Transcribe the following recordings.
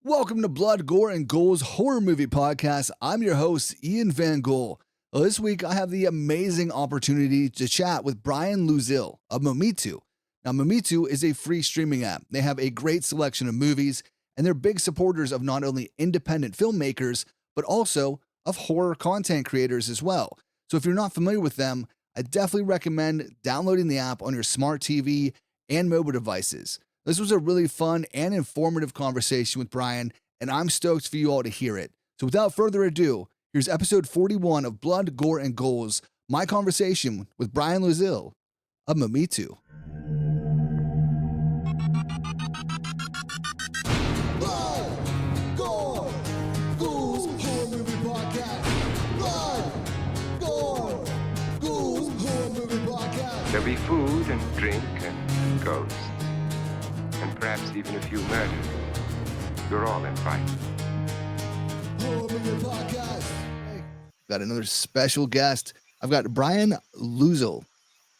Welcome to Blood, Gore, and Ghouls Horror Movie Podcast. I'm your host, Ian Van Gogh. Well, this week, I have the amazing opportunity to chat with Bryan Louzil of Mometu. Now, Mometu is a free streaming app. They have a great selection of movies, and they're big supporters of not only independent filmmakers, but also of horror content creators as well. So if you're not familiar with them, I definitely recommend downloading the app on your smart TV and mobile devices. This was a really fun and informative conversation with Bryan, and I'm stoked for you all to hear it. So without further ado, here's episode 41 of Blood, Gore, and Ghouls, my conversation with Bryan Louzil of Mometu. Blood, Gore, Ghouls, Horror Movie Podcast. Blood, Gore, Ghouls, Horror Movie Podcast. There'll be food and drink and ghosts. And perhaps even a few murders. You're all invited. Got another special guest. I've got Bryan Louzil.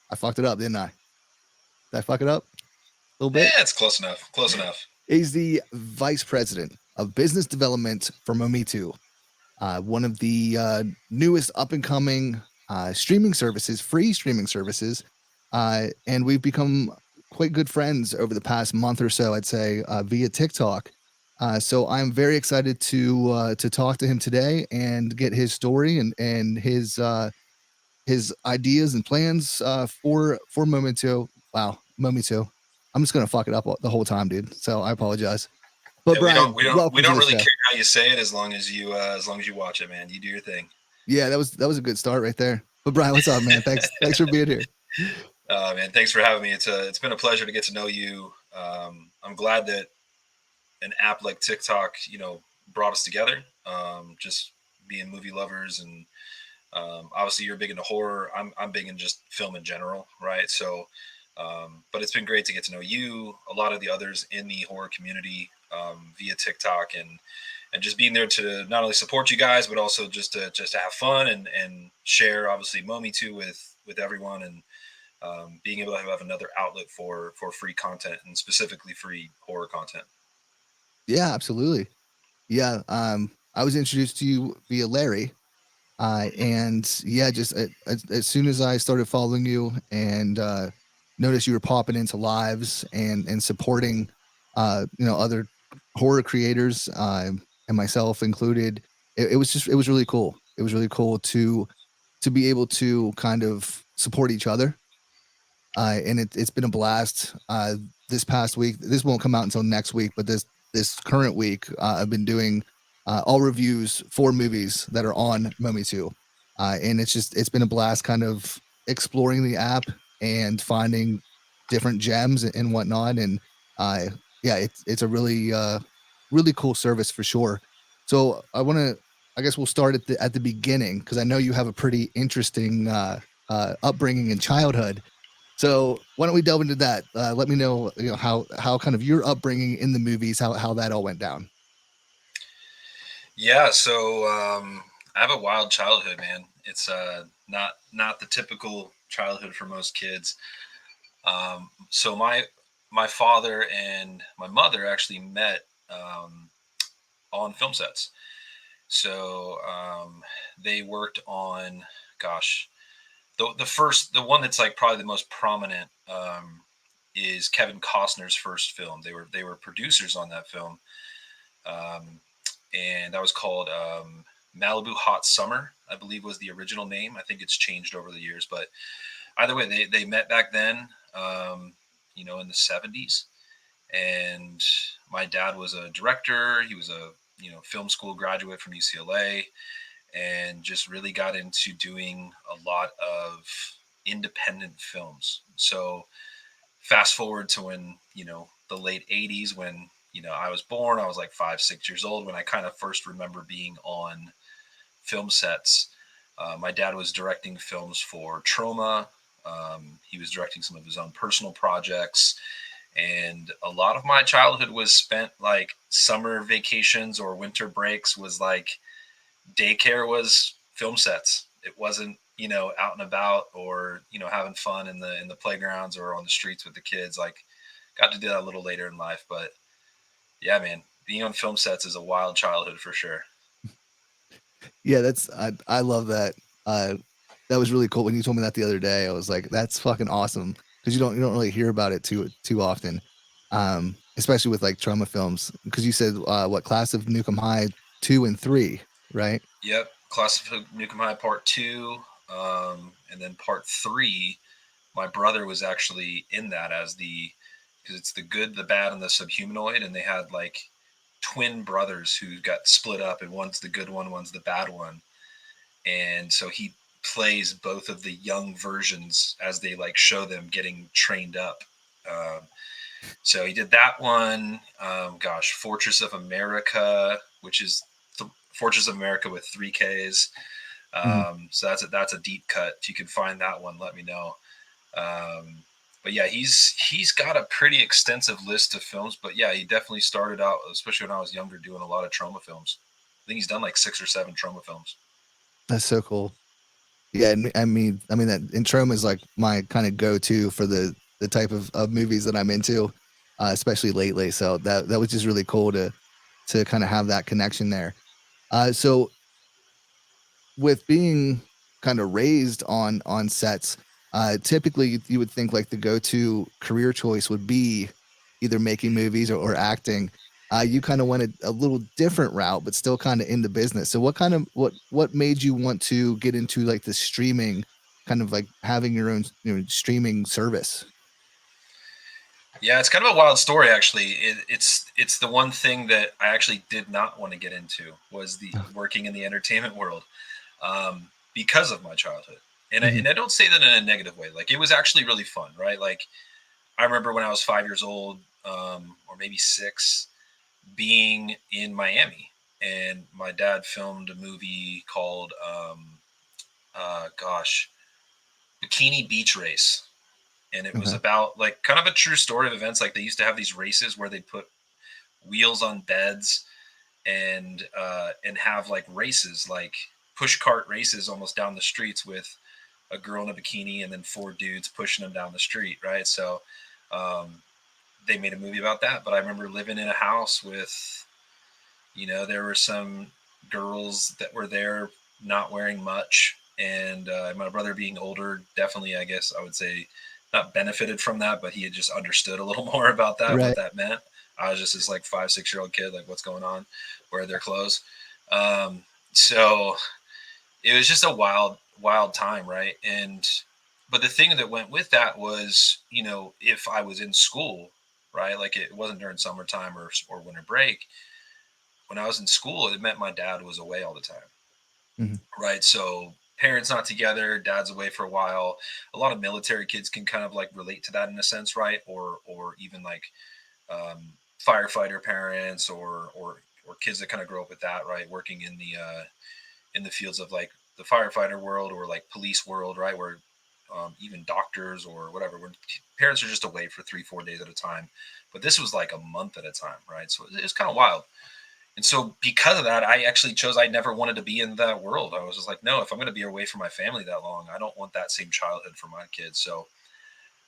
I fucked it up, didn't I? Did I fuck it up a little bit? Yeah, it's close enough. Close enough. He's the vice president of business development for Mometu, one of the newest up-and-coming streaming services, free streaming services, and we've become quite good friends over the past month or so, I'd say, via TikTok. So I'm very excited to talk to him today and get his story and his ideas and plans for Mometu. Wow, Mometu. I'm just gonna fuck it up the whole time, dude. So I apologize. But yeah, Bryan, we don't really care how you say it as long as you watch it, man. You do your thing. Yeah, that was a good start right there. But Bryan, what's up, man? Thanks for being here. Man, thanks for having me. It's been a pleasure to get to know you. I'm glad that an app like TikTok, brought us together. Just being movie lovers, and obviously you're big into horror. I'm big in just film in general, right? So, but it's been great to get to know you, a lot of the others in the horror community via TikTok, and just being there to not only support you guys, but also just to have fun and share, obviously, Mometu with everyone, and being able to have another outlet for free content, and specifically free horror content. Yeah, absolutely. Yeah, I was introduced to you via Larry, and yeah, just as soon as I started following you and noticed you were popping into lives and supporting, other horror creators, and myself included, it was really cool. It was really cool to be able to kind of support each other. And it's been a blast. This past week, this won't come out until next week, but this current week, I've been doing all reviews for movies that are on Mometu, and it's been a blast, kind of exploring the app and finding different gems and whatnot. And yeah, it's a really really cool service for sure. So I guess we'll start at the beginning, because I know you have a pretty interesting upbringing and childhood. So why don't we delve into that? Let me know, how kind of your upbringing in the movies, how that all went down. Yeah, so I have a wild childhood, man. It's not the typical childhood for most kids. So my father and my mother actually met on film sets. So they worked on, gosh, the one that's like probably the most prominent is Kevin Costner's first film. They were producers on that film, and that was called Malibu Hot Summer, I believe was the original name. I think it's changed over the years, but either way, they met back then, in the 70s. And my dad was a director. He was a film school graduate from UCLA, and just really got into doing a lot of independent films. So fast forward to when, the late 80s, when, I was born. I was like 5-6 years old when I kind of first remember being on film sets. My dad was directing films for Trauma. He was directing some of his own personal projects. And a lot of my childhood was spent like summer vacations or winter breaks was like daycare was film sets. It wasn't, out and about or, having fun in the playgrounds or on the streets with the kids. Like, got to do that a little later in life, but yeah, man, being on film sets is a wild childhood for sure. Yeah, I love that. Uh, that was really cool when you told me that the other day. I was like, that's fucking awesome because you don't really hear about it too often, especially with like trauma films. Because you said what Class of Nukem High 2 and 3, right? Yep, Class of Nukem High Part Two, and then Part Three. My brother was actually in that as the because it's the good, the bad, and the subhumanoid, and they had like twin brothers who got split up, and one's the good one, one's the bad one, and so he plays both of the young versions as they like show them getting trained up. Um, so he did that one. Gosh, Fortress of America, which is Fortress of America with 3Ks. Mhm. So that's a deep cut. If you can find that one, let me know. Um, but yeah, he's got a pretty extensive list of films. But yeah, he definitely started out, especially when I was younger, doing a lot of trauma films. I think he's done like 6 or 7 trauma films. That's so cool. Yeah, and I mean that and Trauma is like my kind of go-to for the type of movies that I'm into, especially lately. So that was just really cool to kind of have that connection there. So with being kind of raised on sets, typically you would think like the go-to career choice would be either making movies or acting. You kind of went a little different route, but still kind of in the business. So what made you want to get into like the streaming, kind of like having your own streaming service? Yeah, it's kind of a wild story actually. It's the one thing that I actually did not want to get into was the working in the entertainment world because of my childhood. And Mhm. I don't say that in a negative way. Like it was actually really fun, right? Like I remember when I was 5 years old, or maybe 6, being in Miami, and my dad filmed a movie called gosh, Bikini Beach Race, and it was Okay. about like kind of a true story of events. Like they used to have these races where they put wheels on beds and have like races, like push cart races, almost down the streets with a girl in a bikini and then 4 dudes pushing them down the street, right? So um, they made a movie about that. But I remember living in a house with, there were some girls that were there not wearing much, and my brother being older, definitely, I guess I would say, not benefited from that, but he had just understood a little more about that, what Right. that meant. I was just this like 5, 6 year old kid, like what's going on, wear their clothes. So it was just a wild time, right? And but the thing that went with that was, if I was in school, right, like it wasn't during summertime or winter break. When I was in school, it meant my dad was away all the time, Mhm. right? So parents not together, dad's away for a while. A lot of military kids can kind of like relate to that in a sense, right? Or even like firefighter parents or kids that kind of grow up with that, right? Working in the fields of like the firefighter world or like police world, right? Where even doctors or whatever, when parents are just away for 3, 4 days at a time. But this was like a month at a time, right? So it was kind of wild. And so because of that, I actually chose I never wanted to be in that world. I was just like, no, if I'm going to be away from my family that long, I don't want that same childhood for my kids. So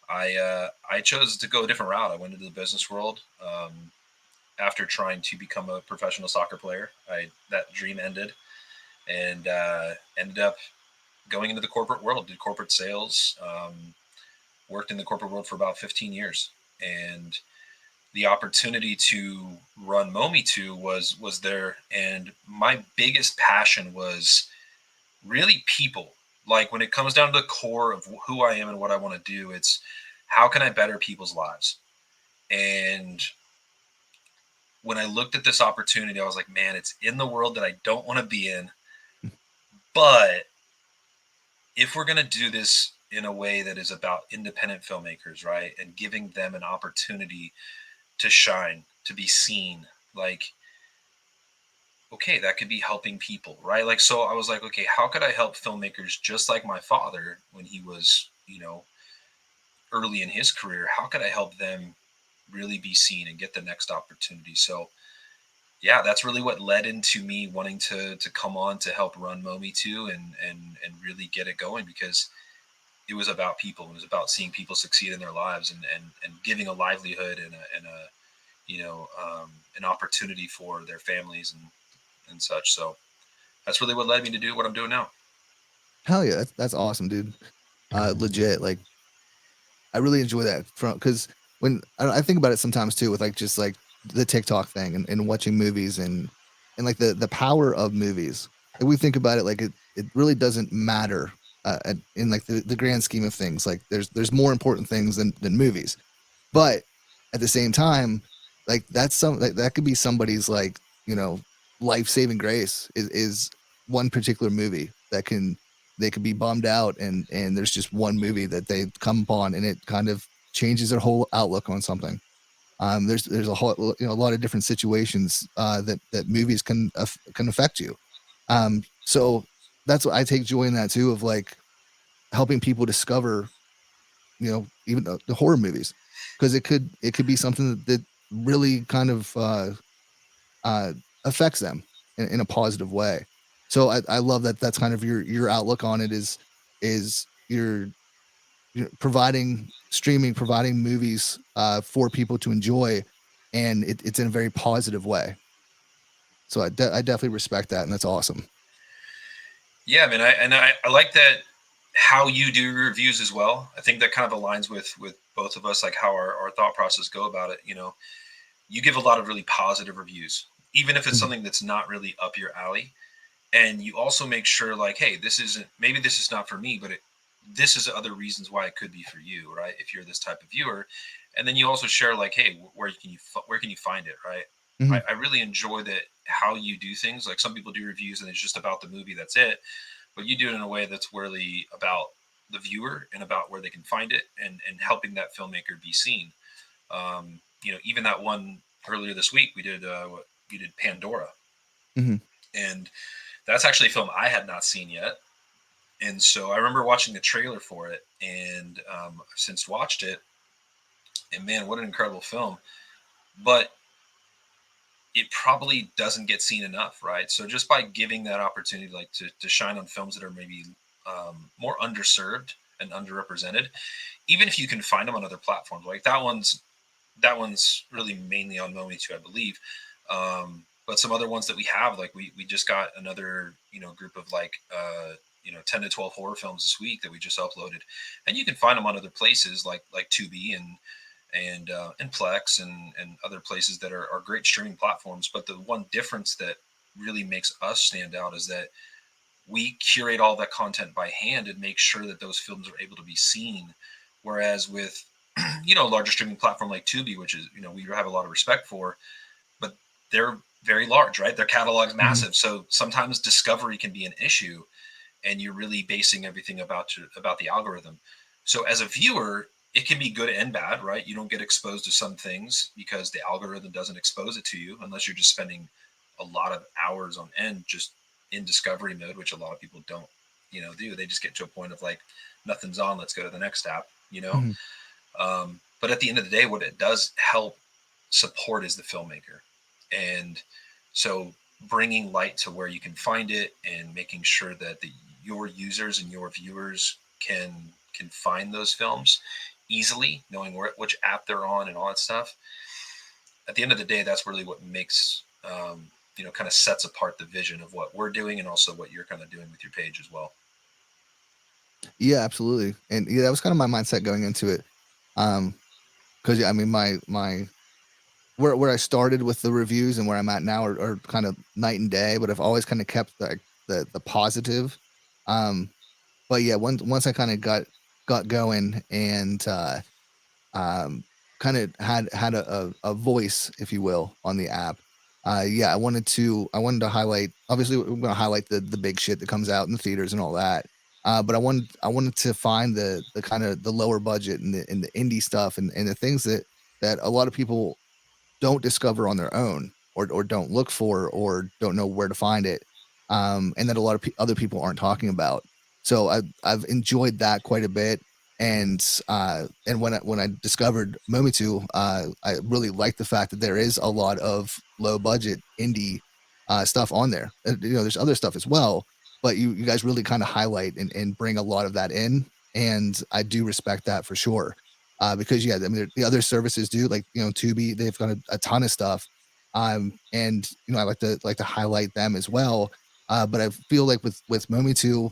I chose to go a different route. I went into the business world after trying to become a professional soccer player. That dream ended, and ended up going into the corporate world. Did corporate sales. Worked in the corporate world for about 15 years, and the opportunity to run Mometu was there, and my biggest passion was really people. Like when it comes down to the core of who I am and what I want to do, it's how can I better people's lives. And when I looked at this opportunity, I was like, man, it's in the world that I don't want to be in. But if we're going to do this in a way that is about independent filmmakers, right, and giving them an opportunity to shine, to be seen, like okay, that could be helping people, right? Like, so I was like, okay, how could I help filmmakers just like my father when he was, early in his career? How could I help them really be seen and get the next opportunity? So, yeah, that's really what led into me wanting to come on to help run Momi too and really get it going because it was about people. It was about seeing people succeed in their lives and giving a livelihood and a an opportunity for their families and such. So that's really what led me to do what I'm doing now. Hell yeah, that's awesome, dude. Legit, like I really enjoy that from because when I think about it sometimes too with like just like the TikTok thing and watching movies and like the power of movies. Like we think about it like it really doesn't matter in like the grand scheme of things. Like there's more important things than movies. But at the same time, like that's that could be somebody's like, you know, life-saving grace is one particular movie that can they could be bummed out and there's just one movie that they come upon and it kind of changes their whole outlook on something. There's a whole a lot of different situations that movies can affect you. So that's what I take joy in that too of like helping people discover even the horror movies because it could be something that really kind of uh, affects them in a positive way. So I love that that's kind of your outlook on it is you're providing movies for people to enjoy, and it's in a very positive way. So I definitely respect that, and that's awesome. Yeah, I mean, I like that how you do reviews as well. I think that kind of aligns with both of us, like how our thought process go about it. You give a lot of really positive reviews, even if it's Mhm. something that's not really up your alley. And you also make sure, like, hey, this is not for me, but this is other reasons why it could be for you, right? If you're this type of viewer, and then you also share, like, hey, where can you find it, right? Mhm. I really enjoy that how you do things. Like some people do reviews and it's just about the movie, that's it, but you do it in a way that's really about the viewer and about where they can find it and helping that filmmaker be seen. Even that one earlier this week, we did Pandora, Mhm. and that's actually a film I had not seen yet. And so I remember watching the trailer for it, and I've since watched it, and man, what an incredible film! But it probably doesn't get seen enough, right? So just by giving that opportunity, like to shine on films that are maybe more underserved and underrepresented, even if you can find them on other platforms, like that one's really mainly on Mometu, I believe. But some other ones that we have, like we just got another group of like 10 to 12 horror films this week that we just uploaded, and you can find them on other places like Tubi and Plex and other places that are great streaming platforms. But the one difference that really makes us stand out is that we curate all that content by hand and make sure that those films are able to be seen. Whereas with a larger streaming platform like Tubi, which is we have a lot of respect for, but they're very large, right? Their catalog's Mhm. massive, so sometimes discovery can be an issue, and you're really basing everything about the algorithm. So as a viewer, it can be good and bad, right? You don't get exposed to some things because the algorithm doesn't expose it to you unless you're just spending a lot of hours on end just in discovery mode, which a lot of people don't, do. They just get to a point of like, nothing's on, let's go to the next app. Mhm. But at the end of the day, what it does help support is the filmmaker. And so bringing light to where you can find it and making sure that your users and your viewers can find those films easily, knowing which app they're on and all that stuff. At the end of the day, that's really what makes kind of sets apart the vision of what we're doing and also what you're kind of doing with your page as well. Yeah, absolutely. And yeah, that was kind of my mindset going into it. Because yeah, I mean, my where I started with the reviews and where I'm at now are kind of night and day, but I've always kind of kept the positive. Um, but yeah, once I kind of got going and um, kind of had a voice, if you will, on the app. Yeah, I wanted to highlight. Obviously, we're going to highlight the big shit that comes out in the theaters and all that. But I wanted to find the kind of the lower budget and the indie stuff and the things that a lot of people don't discover on their own or don't look for or don't know where to find it, and that a lot of other people aren't talking about. So I've enjoyed that quite a bit, and when I discovered Momitu, I really like the fact that there is a lot of low budget indie stuff on there. There's other stuff as well, but you guys really kind of highlight and bring a lot of that in, and I do respect that for sure. because yeah, I mean the other services do, like, you know, Tubi, they've got a ton of stuff, and you know I like to highlight them as well. But I feel like with Mometu,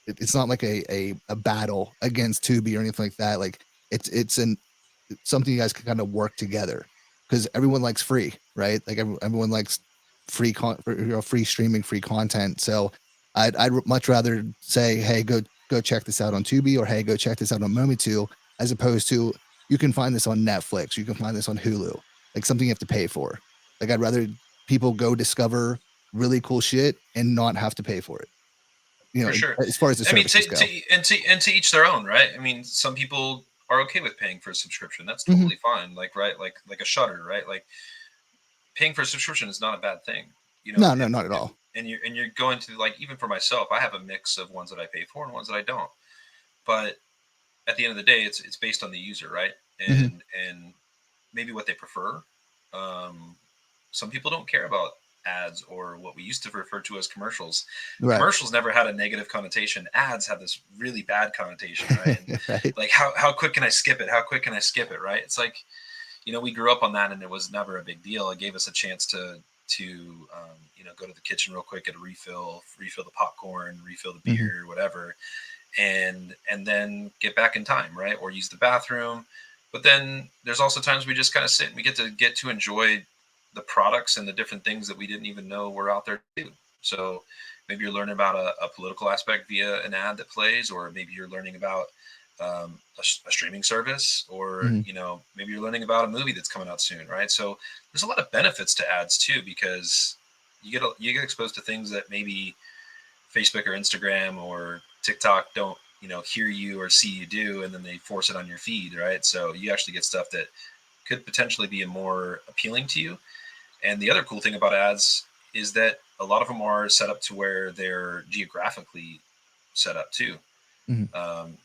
it's not like a battle against Tubi or anything like that. Like it's something you guys can kind of work together because everyone likes free, right? Like everyone likes free streaming, free content. So I'd much rather say, hey, go check this out on Tubi, or hey, go check this out on Mometu, as opposed to you can find this on Netflix, you can find this on Hulu, like something you have to pay for. Like I'd rather people go discover really cool shit and not have to pay for it. You For know, sure. as far as the I mean, services go. and to each their own, right? I mean, some people are okay with paying for a subscription. That's Hmm. totally fine. Like, right, like a Shutter, right? Like paying for a subscription is not a bad thing, you know. No, no, not at all. And you're going to, like, even for myself, I have a mix of ones that I pay for and ones that I don't. But at the end of the day, it's based on the user, right? Hmm. And maybe what they prefer. Um, some people don't care about ads or what we used to refer to as commercials. Right. Commercials never had a negative connotation. Ads have this really bad connotation, right? And Right. like, how quick can I skip it? How quick can I skip it? Right? It's like, you know, we grew up on that, and it was never a big deal. It gave us a chance to you know, go to the kitchen real quick, get a refill the popcorn, refill the Hmm. beer, whatever, and then get back in time, right? Or use the bathroom. But then there's also times we just kind of sit and we get to enjoy the products and the different things that we didn't even know were out there too. So maybe you're learning about a political aspect via an ad that plays, or maybe you're learning about a streaming service, or, Hmm. you know, maybe you're learning about a movie that's coming out soon, right? So there's a lot of benefits to ads too, because you get exposed to things that maybe Facebook or Instagram or TikTok don't, you know, hear you or see you do, and then they force it on your feed, right? So you actually get stuff that could potentially be more appealing to you. And the other cool thing about ads is that a lot of them are set up to where they're geographically set up too. Hmm.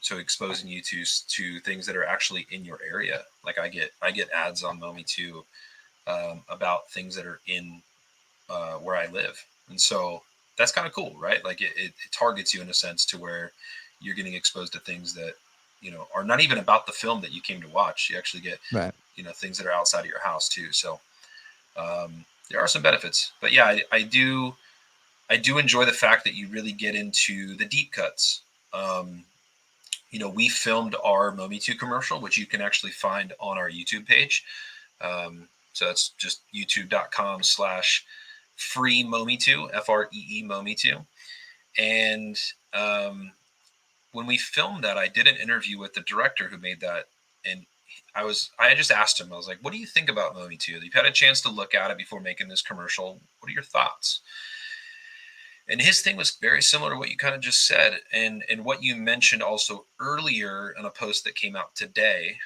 So exposing you to things that are actually in your area. Like I get ads on Mometu about things that are in where I live, and so that's kind of cool, right? Like it targets you in a sense to where you're getting exposed to things that, you know, are not even about the film that you came to watch. You actually get, Right. you know, things that are outside of your house too. So there are some benefits, but yeah, I do enjoy the fact that you really get into the deep cuts. Um, you know, we filmed our Mometu commercial, which you can actually find on our YouTube page. So that's just youtube.com/free Mometu, FREE Mometu. And when we filmed that, I did an interview with the director who made that. And I just asked him, I was like, what do you think about Mometu? You've had a chance to look at it before making this commercial. What are your thoughts? And his thing was very similar to what you kind of just said, and what you mentioned also earlier in a post that came out today.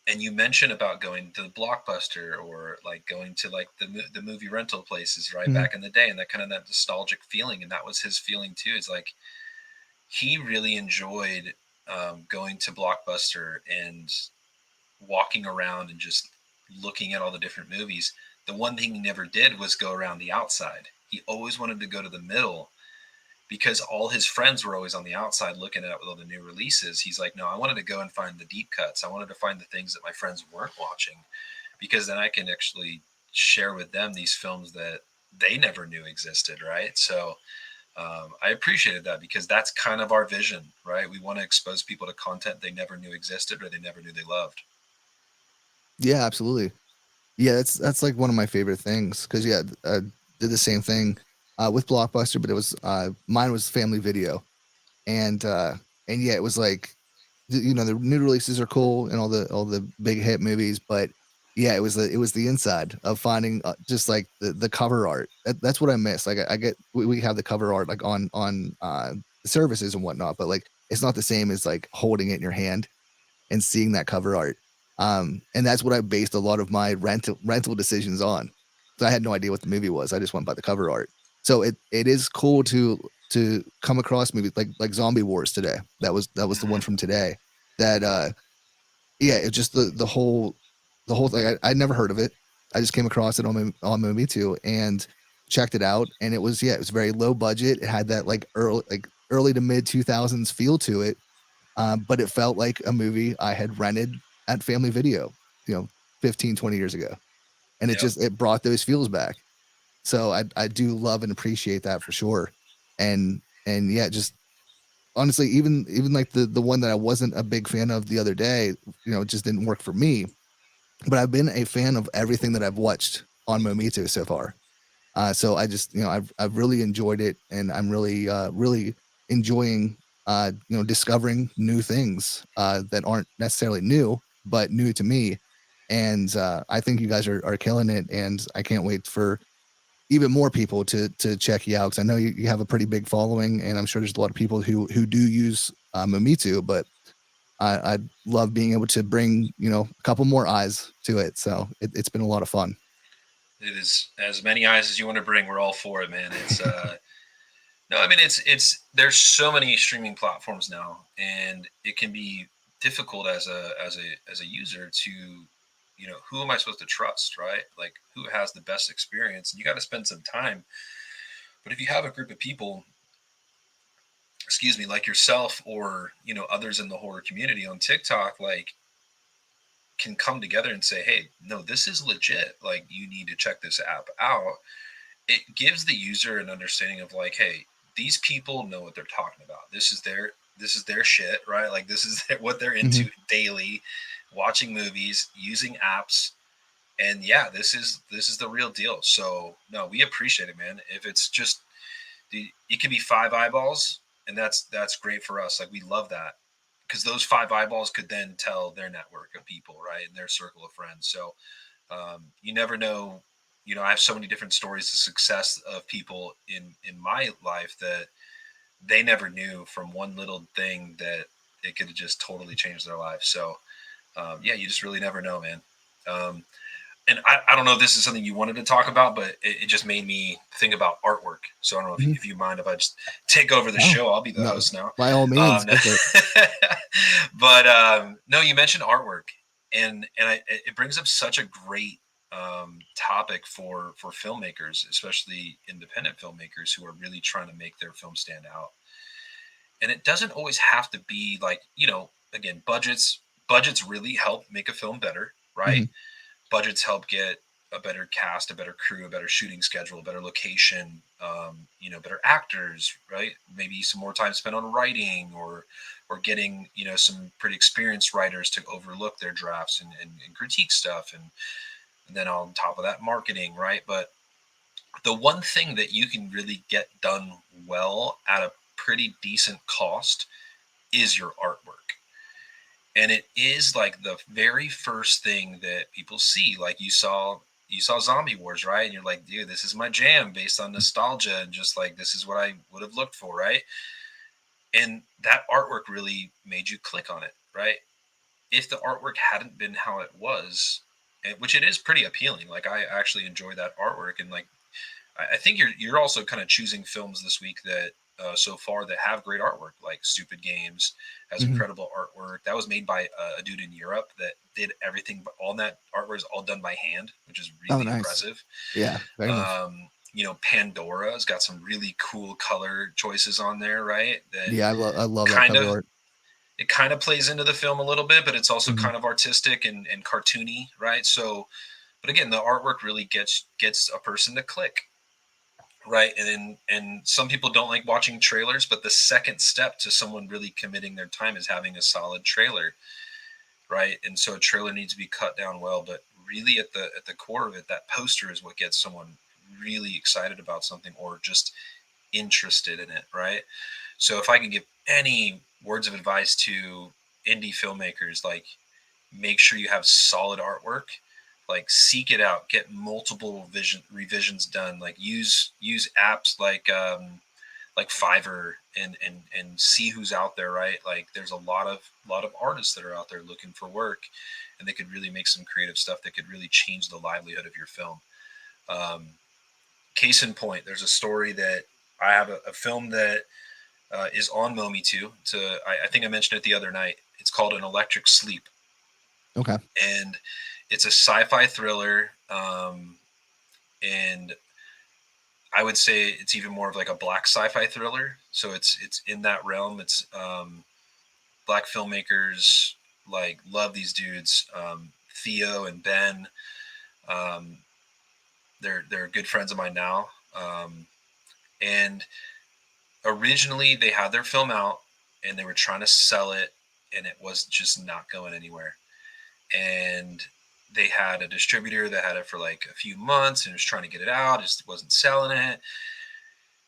And you mentioned about going to the Blockbuster, or like going to like the movie rental places, right, Hmm. back in the day, and that kind of that nostalgic feeling. And that was his feeling too. Is like he really enjoyed going to Blockbuster and walking around and just looking at all the different movies. The one thing he never did was go around the outside. He always wanted to go to the middle, because all his friends were always on the outside looking at all the new releases. He's like, no, I wanted to go and find the deep cuts. I wanted to find the things that my friends weren't watching, because then I can actually share with them these films that they never knew existed, right? So I appreciated that, because that's kind of our vision, right? We want to expose people to content they never knew existed or they never knew they loved. Yeah, absolutely. Yeah, that's like one of my favorite things because yeah, I did the same thing with Blockbuster, but it was mine was Family Video, and yeah, it was like you know the new releases are cool and all the big hit movies, but yeah, it was the inside of finding just like the cover art. That's what I miss. Like I get we have the cover art like on the services and whatnot, but like it's not the same as like holding it in your hand and seeing that cover art. And that's what I based a lot of my rental decisions on. So I had no idea what the movie was. I just went by the cover art. So it is cool to come across movies like Zombie Wars today. That was the one Mm-hmm. from today. That yeah, it just the whole thing. I'd never heard of it. I just came across it on Mometu and checked it out, and it was very low budget. It had that like early to mid 2000s feel to it, but it felt like a movie I had rented at Family Video, 15, 20 years ago. And Yep. it brought those feels back. So I do love and appreciate that for sure. And yeah, just honestly, even like the one that I wasn't a big fan of the other day, it just didn't work for me. But I've been a fan of everything that I've watched on Mometu so far. So I just, I've really enjoyed it, and I'm really enjoying, discovering new things that aren't necessarily new, but new to me. And I think you guys are killing it, and I can't wait for even more people to check you out, because I know you have a pretty big following, and I'm sure there's a lot of people who do use Mometu, but I love being able to bring a couple more eyes to it. So it's been a lot of fun. It is as many eyes as you want to bring. We're all for it, man. It's no, I mean it's there's so many streaming platforms now, and it can be difficult as a user to, who am I supposed to trust, right? Like, who has the best experience? And you got to spend some time. But if you have a group of people, excuse me, like yourself or others in the horror community on TikTok, like, can come together and say, hey, no, this is legit. Like, you need to check this app out. It gives the user an understanding of, like, hey, these people know what they're talking about. This is their shit, right? Like, this is what they're Hmm. into daily, watching movies, using apps. And yeah, this is the real deal. So no, we appreciate it, man. If it's just it could be 5 eyeballs, and that's great for us. Like, we love that, because those 5 eyeballs could then tell their network of people, right, and their circle of friends. So you never know. I have so many different stories of success of people in my life that they never knew, from one little thing, that it could have just totally changed their life. So yeah, you just really never know, man. Um, and I don't know if this is something you wanted to talk about, but it just made me think about artwork. So I don't know Hmm. if you mind if I just take over the Oh, show. I'll be the no, host now. by all means, go for it. But no, you mentioned artwork, and it brings up such a great topic for filmmakers, especially independent filmmakers who are really trying to make their film stand out. And it doesn't always have to be like, again, budgets really help make a film better, right? Hmm. Budgets help get a better cast, a better crew, a better shooting schedule, a better location, better actors, right? Maybe some more time spent on writing, or getting some pretty experienced writers to overlook their drafts and critique stuff, and then on top of that, marketing, right? But the one thing that you can really get done well at a pretty decent cost is your artwork. And it is like the very first thing that people see. Like, you saw Zombie Wars, right? And you're like, dude, this is my jam, based on nostalgia, and just like, this is what I would have looked for, right? And that artwork really made you click on it, right? If the artwork hadn't been how it was, which it is pretty appealing. Like, I actually enjoy that artwork, and like, I think you're also kind of choosing films this week that so far that have great artwork. Like Stupid Games has Hmm. incredible artwork. That was made by a dude in Europe that did everything, but all that artwork is all done by hand, which is Oh, really nice. impressive. Yeah, very nice. Pandora's got some really cool color choices on there, right? That Yeah, I love that kind cover of art. it kind of plays into the film a little bit, but it's also Hmm. kind of artistic and cartoony, right? So, but again, the artwork really gets a person to click, right? And some people don't like watching trailers, but the second step to someone really committing their time is having a solid trailer, right? And so a trailer needs to be cut down well, but really at the core of it, that poster is what gets someone really excited about something, or just interested in it, right? So if I can give any words of advice to indie filmmakers, like, make sure you have solid artwork. Like, seek it out, get multiple revisions done. Like, use apps like Fiverr, and see who's out there, right? Like, there's a lot of artists that are out there looking for work, and they could really make some creative stuff that could really change the livelihood of your film. Um, Case in point, there's a story that I have a film that is on Mometu. I think I mentioned it the other night. It's called An Electric Sleep, Okay. and it's a sci-fi thriller. And I would say it's even more of like a black sci-fi thriller. So it's in that realm. black filmmakers. Like, love these dudes. Theo and Ben. Um, they're good friends of mine now. And originally they had their film out and they were trying to sell it, and it was just not going anywhere. And they had a distributor that had it for like a few months and was trying to get it out, just wasn't selling it.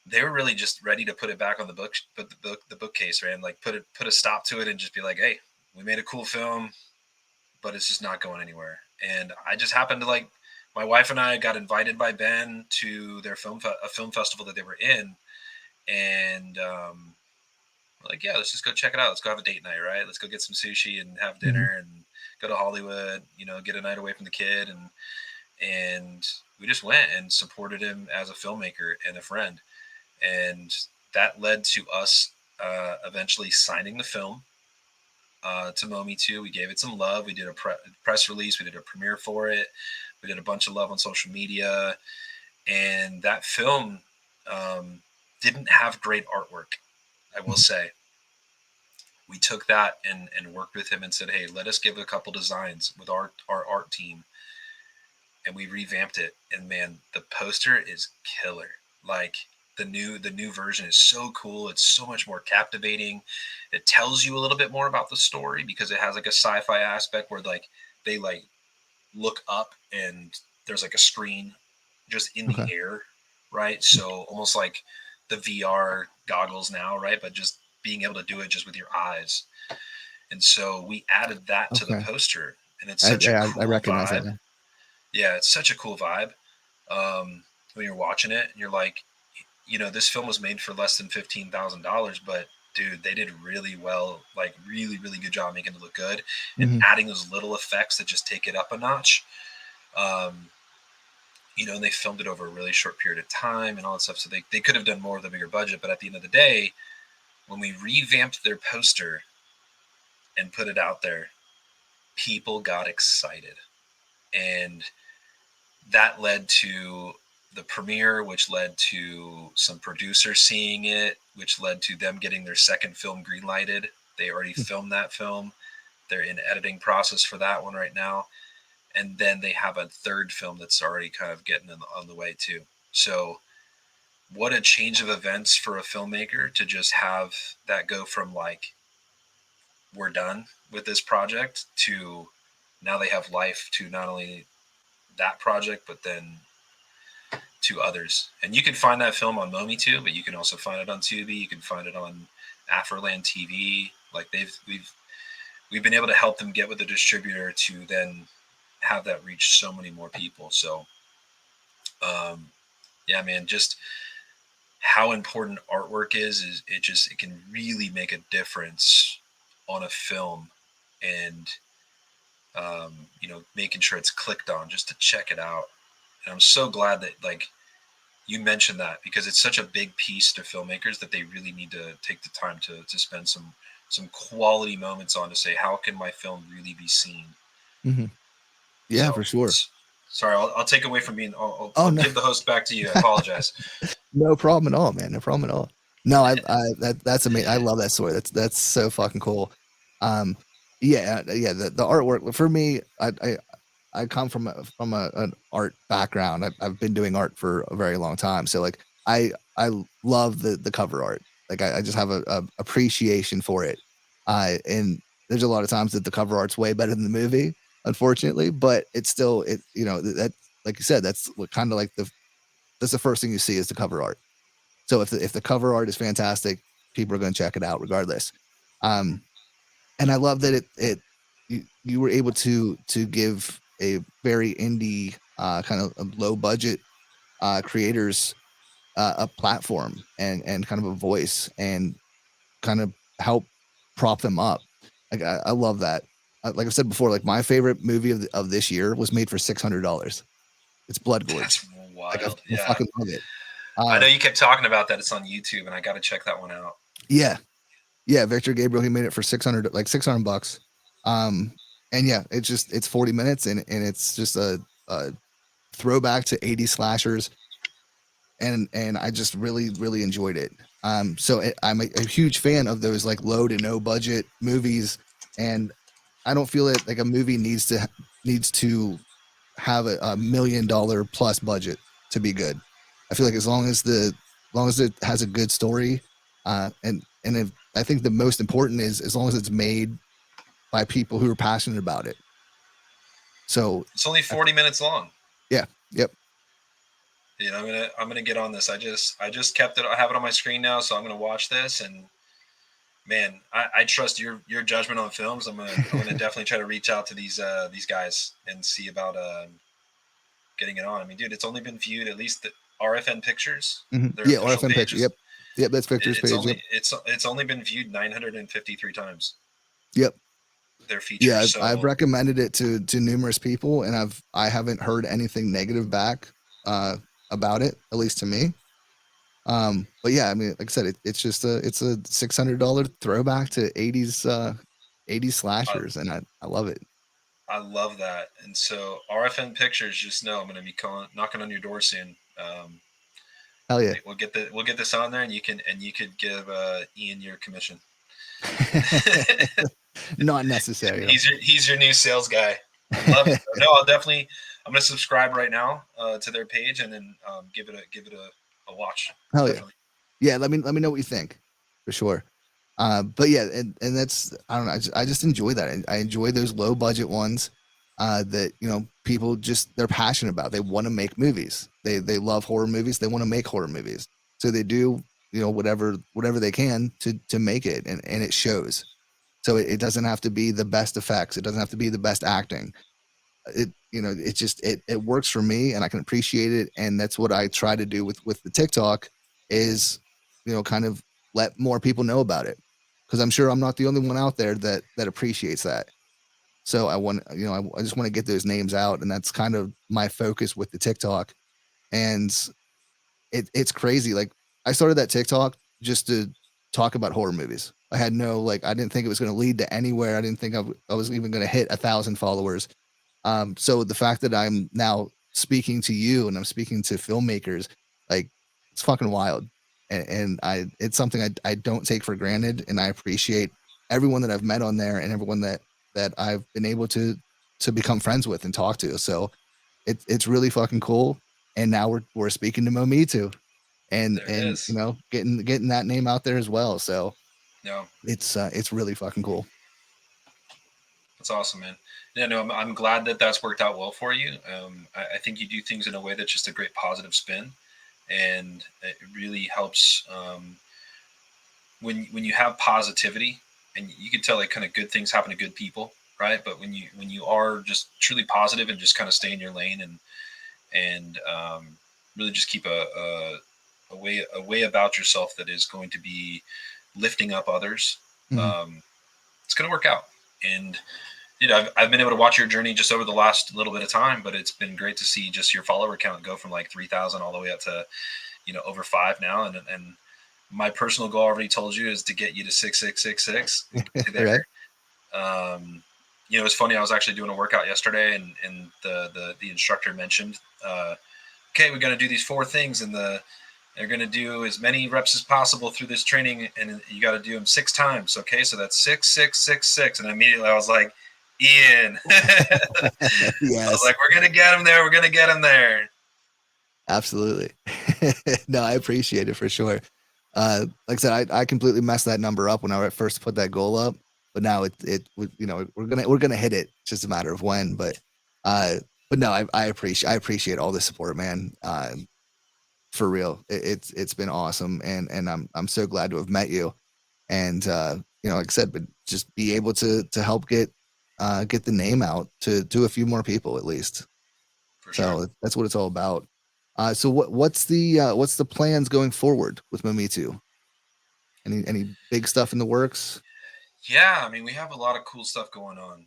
They were really just ready to put it back on the book, put the bookcase, right? And like put a stop to it and just be like, hey, we made a cool film, but it's just not going anywhere. And I just happened to like, my wife and I got invited by Ben to their a film festival that they were in, and we're like, yeah, let's just go check it out. Let's go have a date night, right? Let's go get some sushi and have Mm-hmm. dinner and go to Hollywood. Get a night away from the kid, and we just went and supported him as a filmmaker and a friend, and that led to us eventually signing the film to Mometu. We gave it some love. We did a press release. We did a premiere for it. We did a bunch of love on social media, and that film didn't have great artwork, I will say. We took that and worked with him and said, hey, let us give a couple designs with our art team. And we revamped it. And man, the poster is killer. Like, the new version is so cool. It's so much more captivating. It tells you a little bit more about the story because it has like a sci-fi aspect where like they like look up and there's like a screen just in the Okay. air, right? So almost like the VR goggles now, right? But just being able to do it just with your eyes. And so we added that to the Okay. poster, and it's such a I cool recognize that vibe. now. Yeah, it's such a cool vibe. When you're watching it, and you're like, this film was made for less than $15,000, but dude, they did really well, like really, really good job making it look good and Mm-hmm. adding those little effects that just take it up a notch. Um, and they filmed it over a really short period of time and all that stuff. So they could have done more with a bigger budget, but at the end of the day, when we revamped their poster and put it out there, people got excited. And that led to the premiere, which led to some producers seeing it, which led to them getting their second film greenlighted. They already filmed that film. They're in editing process for that one right now. And then they have a third film that's already kind of getting on the way too. So what a change of events for a filmmaker to just have that go from like, we're done with this project, to now they have life to not only that project, but then to others. And you can find that film on Mometu, but you can also find it on Tubi. You can find it on Afroland TV. Like we've been able to help them get with the distributor to then have that reach so many more people. So, yeah, man, just how important artwork is it can really make a difference on a film, and making sure it's clicked on just to check it out. And I'm so glad that like you mentioned that, because it's such a big piece to filmmakers that they really need to take the time to spend some quality moments on to say, how can my film really be seen? Mm-hmm. Yeah, So for sure. sorry, I'll take away from being. Oh I'll no, give the host back to you. I apologize. no problem at all, man. No problem at all. No, that's amazing. I love that story. That's so fucking cool. Um, yeah. The artwork for me, I come from an art background. I've been doing art for a very long time, so like I love the cover art. Like I just have a appreciation for it. And there's a lot of times that the cover art's way better than the movie, unfortunately, but it's still that, like you said, that's what kind of like that's the first thing you see is the cover art. So if the cover art is fantastic, people are going to check it out regardless. Um, and I love that you were able to give a very indie kind of a low budget creators a platform and kind of a voice and kind of help prop them up. Like I love that. Like I said before, like my favorite movie of this year was made for $600. It's Blood Gorge. That's Like wild. I Yeah, fucking love it. I Uh, know you kept talking about that. It's on YouTube, and I got to check that one out. yeah, yeah. Victor Gabriel, he made it for 600, like $600. Um, and yeah, it's 40 minutes and it's just a throwback to 80s slashers, and I just really enjoyed it. I'm a huge fan of those like low to no budget movies, and I don't feel that like a movie needs to have $1 million plus budget to be good. I feel like as long as it has a good story, and if, I think the most important is as long as it's made by people who are passionate about it. So, It's only 40 minutes long. yeah, yep. You know, I'm gonna get on this. I just kept it. I have it on my screen now, so I'm gonna watch this. And man, I trust your judgment on films. I'm gonna definitely try to reach out to these guys and see about getting it on. I mean, dude, it's only been viewed, at least the RFN Pictures, their Yeah, official RFN page picture. Yep, yep. That's Victor's it's page. Yep, only it's only been viewed 953 times. yep. Their Yeah, features. I've So recommended it to numerous people, and I haven't heard anything negative back about it, at least to me. But yeah, I mean, like I said, it's a $600 throwback to 80s I, slashers, and I love it. I love that. And so RFN Pictures, just know I'm going to be knocking on your door soon. Hell yeah. We'll get this on there, and you could give Ian your commission. Not necessary though. He's your new sales guy. I love it. No, I'm gonna subscribe right now to their page, and then give it a watch. Hell yeah. Definitely. Yeah, let me know what you think, for sure. But yeah, and that's, I don't know. I just enjoy that. I enjoy those low budget ones that people just, they're passionate about. They want to make movies. They love horror movies. They want to make horror movies. So they do whatever they can to make it, and it shows. So it doesn't have to be the best effects. It doesn't have to be the best acting. It just it works for me, and I can appreciate it. And that's what I try to do with the TikTok is kind of let more people know about it, because I'm sure I'm not the only one out there that appreciates that. So I just want to get those names out, and that's kind of my focus with the TikTok. And it's crazy. Like, I started that TikTok just to talk about horror movies. I had no, like, I didn't think it was going to lead to anywhere. I didn't think I was even going to hit 1,000 followers. So the fact that I'm now speaking to you and I'm speaking to filmmakers, like, it's fucking wild. And it's something I don't take for granted. And I appreciate everyone that I've met on there, and everyone that I've been able to become friends with and talk to. So it's really fucking cool. And now we're speaking to Mometu, There it and is. getting that name out there as well. So No, it's really fucking cool. that's awesome, man. Yeah, no, I'm glad that that's worked out well for you. I think you do things in a way that's just a great positive spin, and it really helps when you have positivity, and you can tell like kind of good things happen to good people, right? But when you are just truly positive and just kind of stay in your lane, and really just keep a way about yourself that is going to be lifting up others, Mhm. it's going to work out. And I've been able to watch your journey just over the last little bit of time, but it's been great to see just your follower count go from like 3,000 all the way up to over 5 now. And my personal goal, I already told you, is to get you to 6,666 Right. there. It's funny. I was actually doing a workout yesterday, and the instructor mentioned, okay, we're going to do these 4 things, and they're going to do as many reps as possible through this training, and you got to do them 6 times. Okay, so that's 6,666, and immediately I was like, Ian, I was Yes, like, we're going to get him there. We're going to get him there. absolutely. No, I appreciate it for sure. Like I said, I completely messed that number up when I first put that goal up, but now we're gonna hit it. It's just a matter of when. Uh, but no, I appreciate all the support, man. For real, it's been awesome, and I'm so glad to have met you. And like I said, but just be able to help get the name out to a few more people at least. For sure. So that's what it's all about. So what's the plans going forward with Mometu? Any big stuff in the works? Yeah, I mean, we have a lot of cool stuff going on.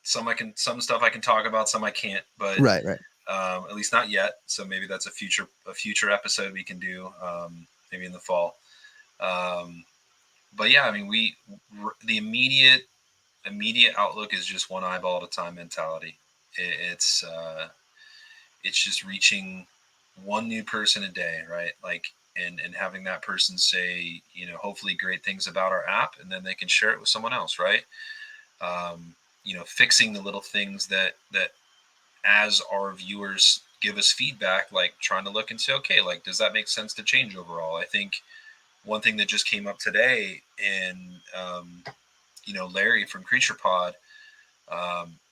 Some stuff I can talk about, some I can't, but Right, right. at least not yet. So maybe that's a future episode we can do, maybe in the fall. Um, but yeah, I mean, the immediate outlook is just one eyeball at a time mentality. It's just reaching one new person a day, right? Like and having that person say, hopefully great things about our app, and then they can share it with someone else, right? Fixing the little things that as our viewers give us feedback, like trying to look and say, okay, like, does that make sense to change overall? I think one thing that just came up today, and Larry from Creature Pod,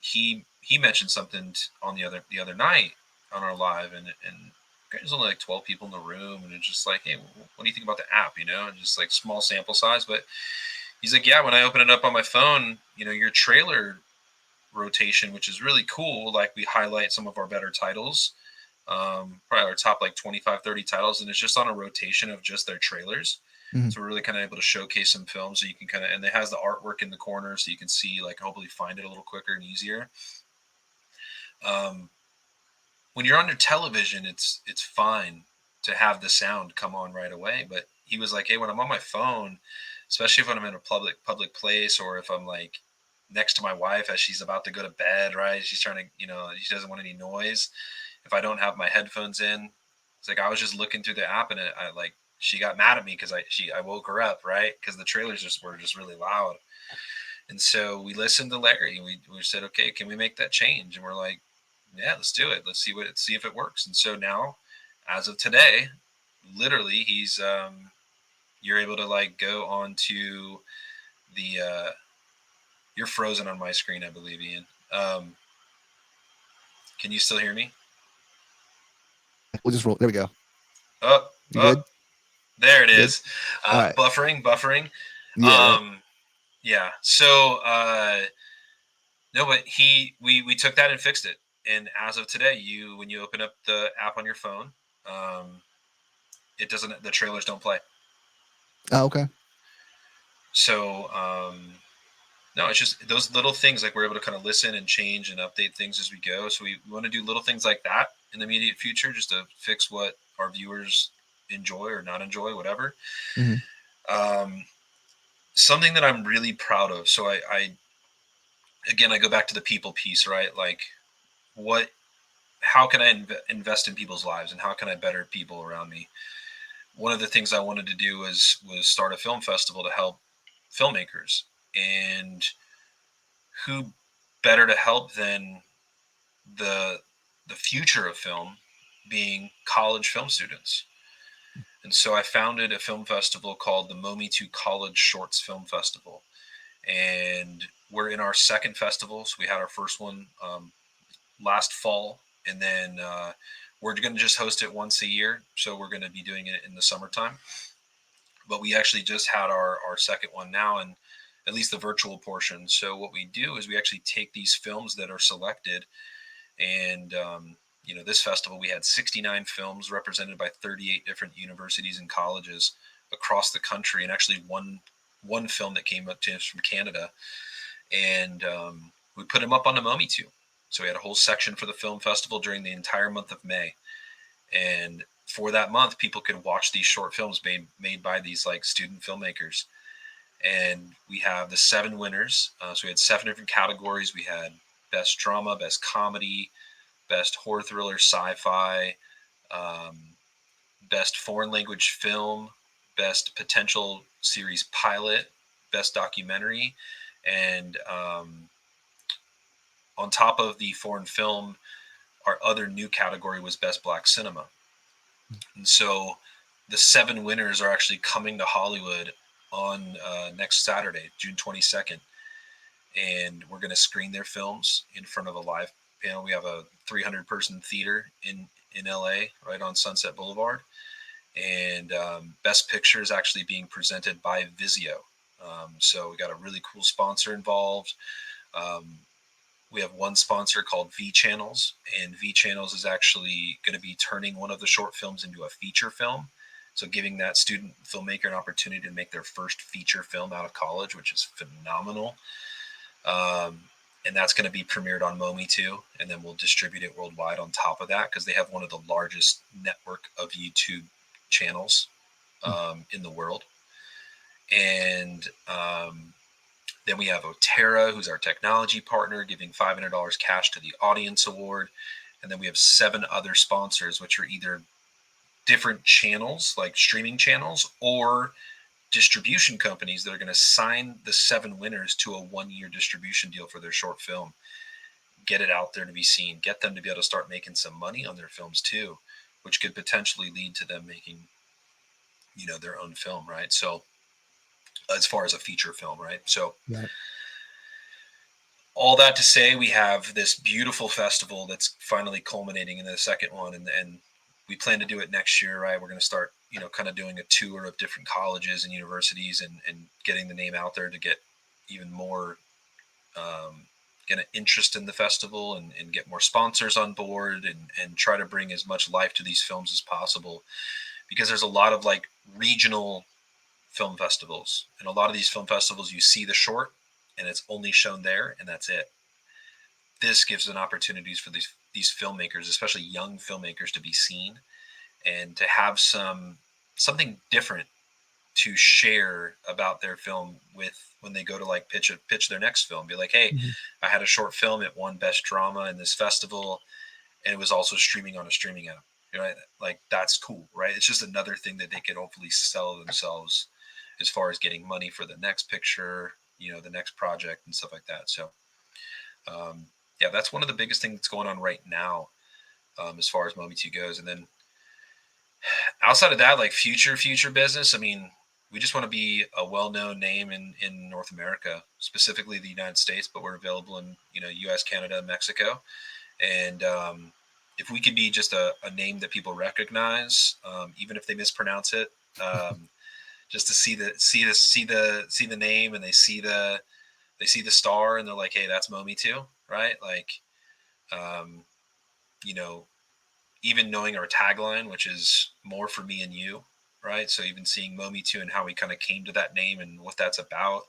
he mentioned something on the other night on our live, and there's only like 12 people in the room, and it's just like, hey, what do you think about the app? And just like small sample size, but he's like, yeah, when I open it up on my phone, your trailer rotation, which is really cool. Like, we highlight some of our better titles, probably our top like 25, 30 titles, and it's just on a rotation of just their trailers. Mm-hmm. So we're really kind of able to showcase some films, so you can and it has the artwork in the corner, so you can see, like, hopefully find it a little quicker and easier. When you're on your television, it's fine to have the sound come on right away. But he was like, hey, when I'm on my phone, especially when I'm in a public place, or if I'm like next to my wife as she's about to go to bed, right? She's trying to, she doesn't want any noise. If I don't have my headphones in, it's like I was just looking through the app, and she got mad at me because I woke her up, right? Because the trailers were just really loud. And so we listened to Larry, and we said, okay, can we make that change? And we're like, yeah, let's do it. Let's see if it works. And so now, as of today, literally, you're able to like go on to the you're frozen on my screen, I believe, Ian. Can you still hear me? We'll just roll. There we go. Oh, You good? there it Good? is. All right. Buffering. Yeah. Right. Yeah. So no, but we took that and fixed it. And as of today, when you open up the app on your phone, it doesn't. The trailers don't play. Oh, okay. So no, it's just those little things, like, we're able to kind of listen and change and update things as we go. So we want to do little things like that in the immediate future, just to fix what our viewers enjoy or not enjoy, whatever. Mm-hmm. Something that I'm really proud of. So I go back to the people piece, right? Like, how can I invest in people's lives, and how can I better people around me? One of the things I wanted to do was start a film festival to help filmmakers. And who better to help than the future of film being college film students? And so I founded a film festival called the Mometu College Shorts Film Festival. And we're in our second festival. So we had our first one last fall, and then we're going to just host it once a year. So we're going to be doing it in the summertime. But we actually just had our second one now, and at least the virtual portion. So what we do is we actually take these films that are selected, and this festival, we had 69 films represented by 38 different universities and colleges across the country, and actually one film that came up to us from Canada, and we put him up on the Mometu. So we had a whole section for the film festival during the entire month of May, and for that month, people could watch these short films made by these like student filmmakers. And we have the 7 winners. So we had 7 different categories. We had best drama, best comedy, best horror thriller, sci-fi, best foreign language film, best potential series pilot, best documentary, and on top of the foreign film, our other new category was best black cinema. And so the 7 winners are actually coming to Hollywood on next Saturday, June 22nd. And we're going to screen their films in front of a live panel. We have a 300-person theater in LA, right on Sunset Boulevard. And Best Picture is actually being presented by Vizio. So we got a really cool sponsor involved. We have one sponsor called V Channels, and V Channels is actually going to be turning one of the short films into a feature film. So giving that student filmmaker an opportunity to make their first feature film out of college, which is phenomenal. And that's going to be premiered on Mometu, and then we'll distribute it worldwide on top of that, because they have one of the largest network of YouTube channels in the world. And then we have Otera, who's our technology partner, giving $500 cash to the Audience Award. And then we have 7 other sponsors, which are either different channels, like streaming channels, or distribution companies that are going to sign the 7 winners to a 1-year distribution deal for their short film, get it out there to be seen, get them to be able to start making some money on their films too, which could potentially lead to them making, their own film, right? So as far as a feature film, right? So Right. all that to say, we have this beautiful festival that's finally culminating in the second one, and we plan to do it next year, right? We're going to start, kind of doing a tour of different colleges and universities, and getting the name out there to get even more kind of interest in the festival, and get more sponsors on board, and try to bring as much life to these films as possible, because there's a lot of like regional film festivals, and a lot of these film festivals, you see the short and it's only shown there and that's it. This gives an opportunities for these filmmakers, especially young filmmakers, to be seen and to have something different to share about their film with, when they go to like pitch their next film. Be like, hey, Mhm. I had a short film, it won best drama in this festival, and it was also streaming on a streaming app. Right? Like, that's cool, right? It's just another thing that they could hopefully sell themselves as far as getting money for the next picture, the next project and stuff like that. So yeah, that's one of the biggest things that's going on right now, as far as Mometu goes. And then outside of that, like future business, I mean, we just want to be a well-known name in North America, specifically the United States, but we're available in, US, Canada, Mexico. And if we could be just a name that people recognize, even if they mispronounce it, just to see the name, and they see the star, and they're like, hey, that's Mometu, right? Like, um, you know, even knowing our tagline, which is more for me and you, right? So even seeing Mometu and how we kind of came to that name and what that's about,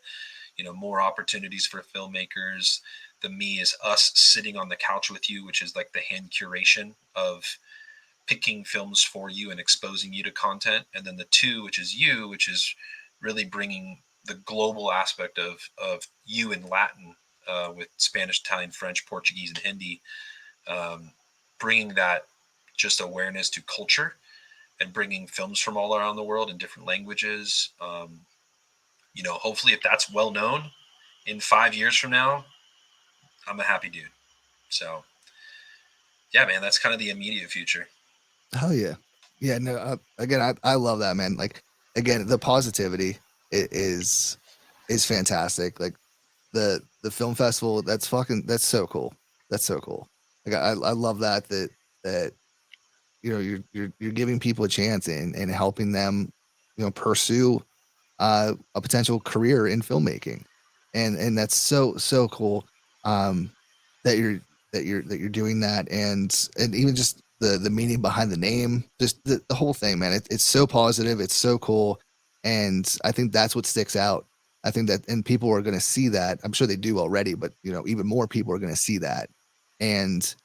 more opportunities for filmmakers. The me is us sitting on the couch with you, which is like the hand curation of picking films for you and exposing you to content. And then the two, which is you, which is really bringing the global aspect of you in Latin, with Spanish, Italian, French, Portuguese, and Hindi, um, bringing that just awareness to culture, and bringing films from all around the world in different languages. Hopefully, if that's well known in 5 years from now, I'm a happy dude. So, yeah, man, that's kind of the immediate future. Hell yeah. Yeah. No. Again, I love that, man. Like, again, the positivity is fantastic. Like, the film festival. That's so cool. That's so cool. Like, I love that you're giving people a chance, and helping them, pursue a potential career in filmmaking, and that's so cool, um, that you're doing that, and even just the meaning behind the name, just the whole thing, man. It's so positive, it's so cool, and I think that's what sticks out. I think that, and people are going to see that. I'm sure they do already, but even more people are going to see that, and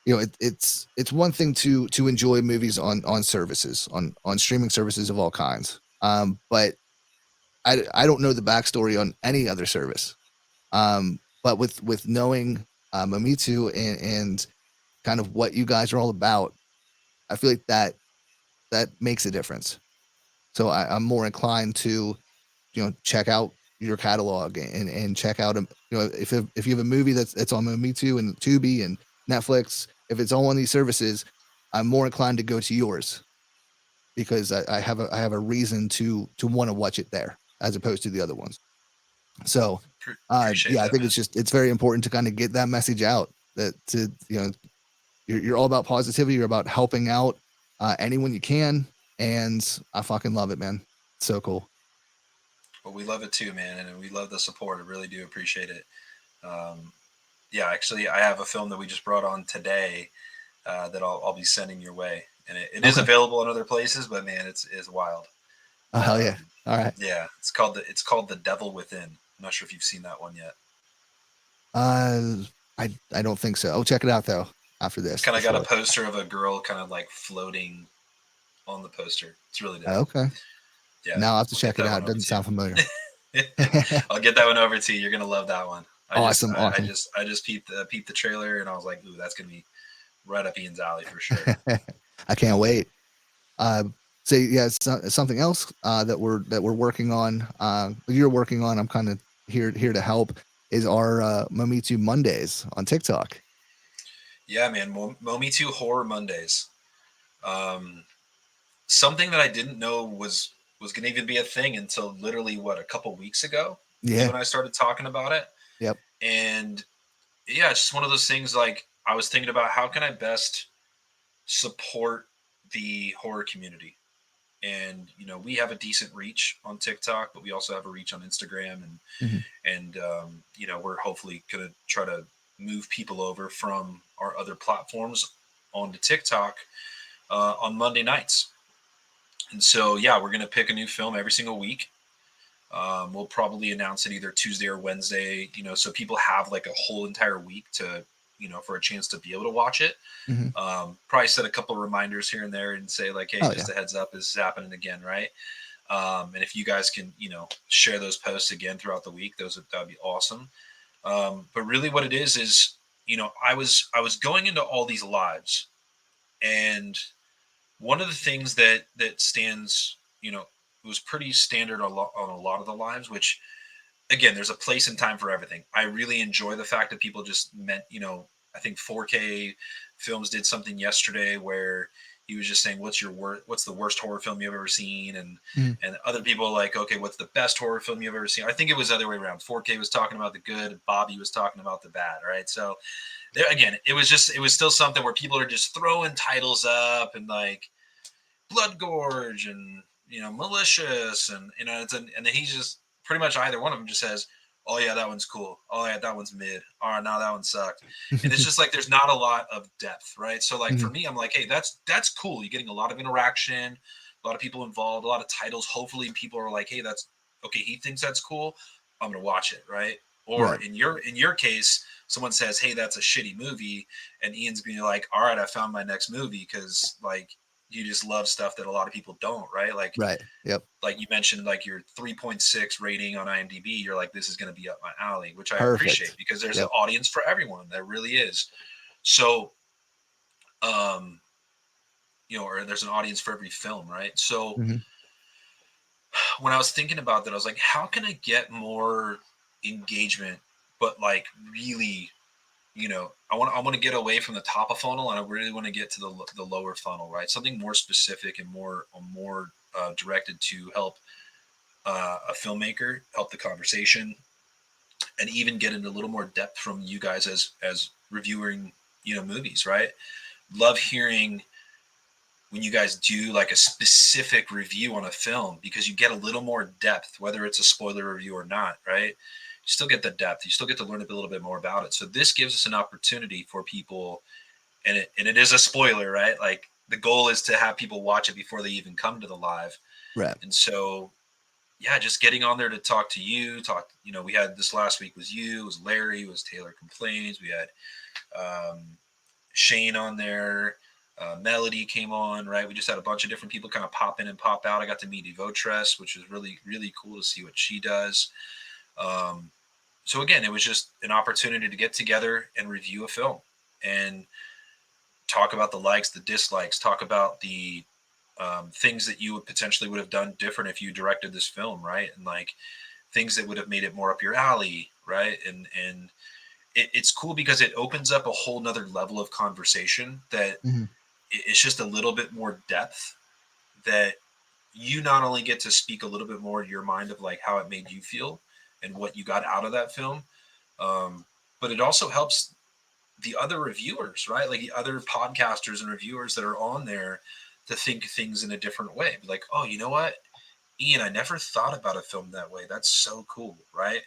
it's one thing to enjoy movies on services, on streaming services of all kinds, but I don't know the backstory on any other service. But with knowing Mometu, and kind of what you guys are all about, I feel like that makes a difference. So I'm more inclined to check out your catalog, and check out if you have a movie that's on Mometu and Tubi and Netflix, if it's all on these services, I'm more inclined to go to yours, because I have a reason to want to watch it there, as opposed to the other ones. So, Appreciate yeah, I that, think man. it's very important to kind of get that message out, that to you're all about positivity. You're about helping out anyone you can, and I fucking love it, man. It's so cool. Well, we love it too, man, and we love the support. I really do appreciate it. Um, yeah, actually, I have a film that we just brought on today, that I'll be sending your way, and it is Okay. available in other places, but man, it's wild. Oh, hell yeah. All right. Yeah, it's called The Devil Within. I'm not sure if you've seen that one yet. Uh, I don't think so. I'll check it out though after It's this kind for of got a sure. poster of a girl kind of like floating on the poster. It's really dope. Okay. Yeah, Now I have to I'll get check it that out. one It over doesn't to sound familiar. you. I'll get that one over to you. You're gonna love that one. I just Awesome. I, I Awesome. just I just peeped the trailer, and I was like, ooh, that's gonna be right up Ian's alley for sure. I can't wait. say yeah, something else that we're working on. You're working on. I'm kind of here to help. Is our Mometu Mondays on TikTok? Yeah, man. Mometu Horror Mondays. Um, Something that I didn't know was going to even be a thing until literally what, a couple weeks ago. You Yeah. and I started talking about it, Yep. and yeah, it's just one of those things. Like I was thinking about how can I best support the horror community, and we have a decent reach on TikTok, but we also have a reach on Instagram, Hmm. and we're hopefully gonna try to move people over from our other platforms onto TikTok on Monday nights. And so yeah, we're gonna pick a new film every single week. We'll probably announce it either Tuesday or Wednesday, so people have like a whole entire week to, for a chance to be able to watch it. Hmm. Probably set a couple of reminders here and there and say like, hey, Oh just yeah. a heads up, this is happening again, right? And if you guys can, share those posts again throughout the week, that'd be awesome. But really, what it is, I was going into all these lives, and one of the things that stands, it was pretty standard on a lot of the lives, which again, there's a place and time for everything. I really enjoy the fact that people just meant, I think 4K films did something yesterday where he was just saying, what's the worst horror film you've ever seen? And, Mhm. and other people like, okay, what's the best horror film you've ever seen? I think it was the other way around. 4K was talking about the good. Bobby was talking about the bad. Right. So there again, it was still something where people are just throwing titles up and like Blood Gorge and, Malicious and, and then he's just pretty much either one of them just says, oh yeah, that one's cool. Oh yeah, that one's mid. Oh no, that one sucked. And it's just like there's not a lot of depth, right? So like for Hmm. me, I'm like, hey, that's cool. You're getting a lot of interaction, a lot of people involved, a lot of titles. Hopefully, people are like, hey, that's okay. He thinks that's cool. I'm gonna watch it, right? Or Right. in your case, someone says, hey, that's a shitty movie, and Ian's being like, all right, I found my next movie because like you just love stuff that a lot of people don't, right? Like Right. Yep. like you mentioned, like your 3.6 rating on IMDb, you're like, this is going to be up my alley, which I appreciate Perfect. because there's an Yep. audience for everyone. There really is. So, um, or there's an audience for every film, right? So Hmm. when I was thinking about that, I was like, how can I get more engagement, but like really, I want to get away from the top of funnel, and I really want to get to the lower funnel, right? Something more specific and more directed to help a filmmaker, help the conversation, and even get into a little more depth from you guys as reviewing, movies, right? Love hearing when you guys do like a specific review on a film because you get a little more depth, whether it's a spoiler review or not, right? You still get the depth. You still get to learn a little bit more about it. So this gives us an opportunity for people, and it is a spoiler, right? Like the goal is to have people watch it before they even come to the live. Right. And so yeah, just getting on there to talk to you, we had this last week was you, it was Larry, it was Taylor Complains. We had um, Shane on there. Melody came on, right? We just had a bunch of different people kind of pop in and pop out. I got to meet Evotress, which was really, really cool to see what she does. Um, so again, it was just an opportunity to get together and review a film and talk about the likes, the dislikes, talk about the things that you would potentially would have done different if you directed this film, right? And like things that would have made it more up your alley, right? And it's cool because it opens up a whole nother level of conversation that Hmm. it's just a little bit more depth that you not only get to speak a little bit more in your mind of like how it made you feel and what you got out of that film, but it also helps the other reviewers, right? Like the other podcasters and reviewers that are on there to think things in a different way. Be like, oh, you know what, Ian, I never thought about a film that way. That's so cool, right?